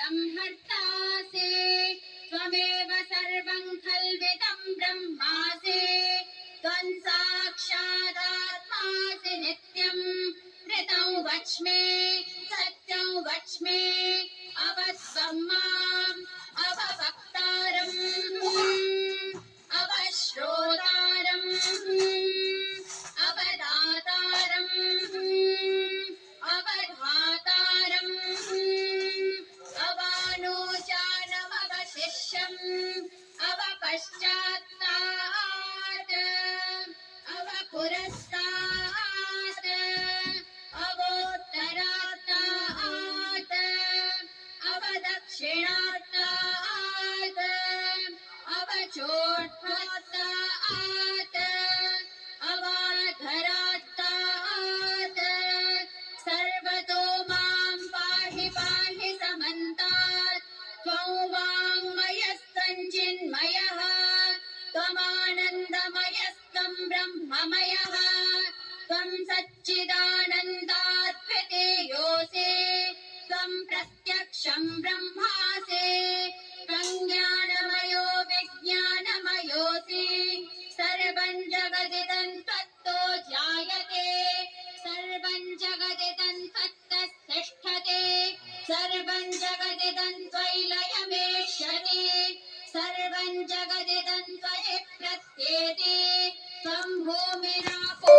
संहर्तासे त्वमेव सर्वं खल्विदं ब्रह्मासि त्वं साक्षादात्मासि नित्यं ऋतं वच्मे सत्यं वच्मे अवत्वं माम् अववक्तारम् अवश्रोतारम् अवदातारम् अवधातारम् अवानोचानमवशिष्यम् अवपश्चात्तात् अवपुरस्तात् अवोत्तरात्तात् अवदक्षिणात्तात् अवचोत्थात्तात् अवाधरात्तात् सर्वतो मां पाहि पाहि समन्तात् त्वं वाङ्मयस्त्वञ्चिन्मयः त्वमानन्दमयस्त्वं ब्रह्ममयः त्वं सच्चिदानन्दाद्वितीयोऽसि त्वं प्रत्यक्षं ब्रह्मासि त्वं ज्ञानमयो विज्ञानमयोऽसि सर्वं जगदिदं त्वत्तो ध्यायते सर्वं जगदिदं त्वत्तस्तिष्ठते सर्वं जगदिदं त्वयि लयमेष्यति सर्वं जगदिदं त्वयि प्रत्येति त्वं भूमिः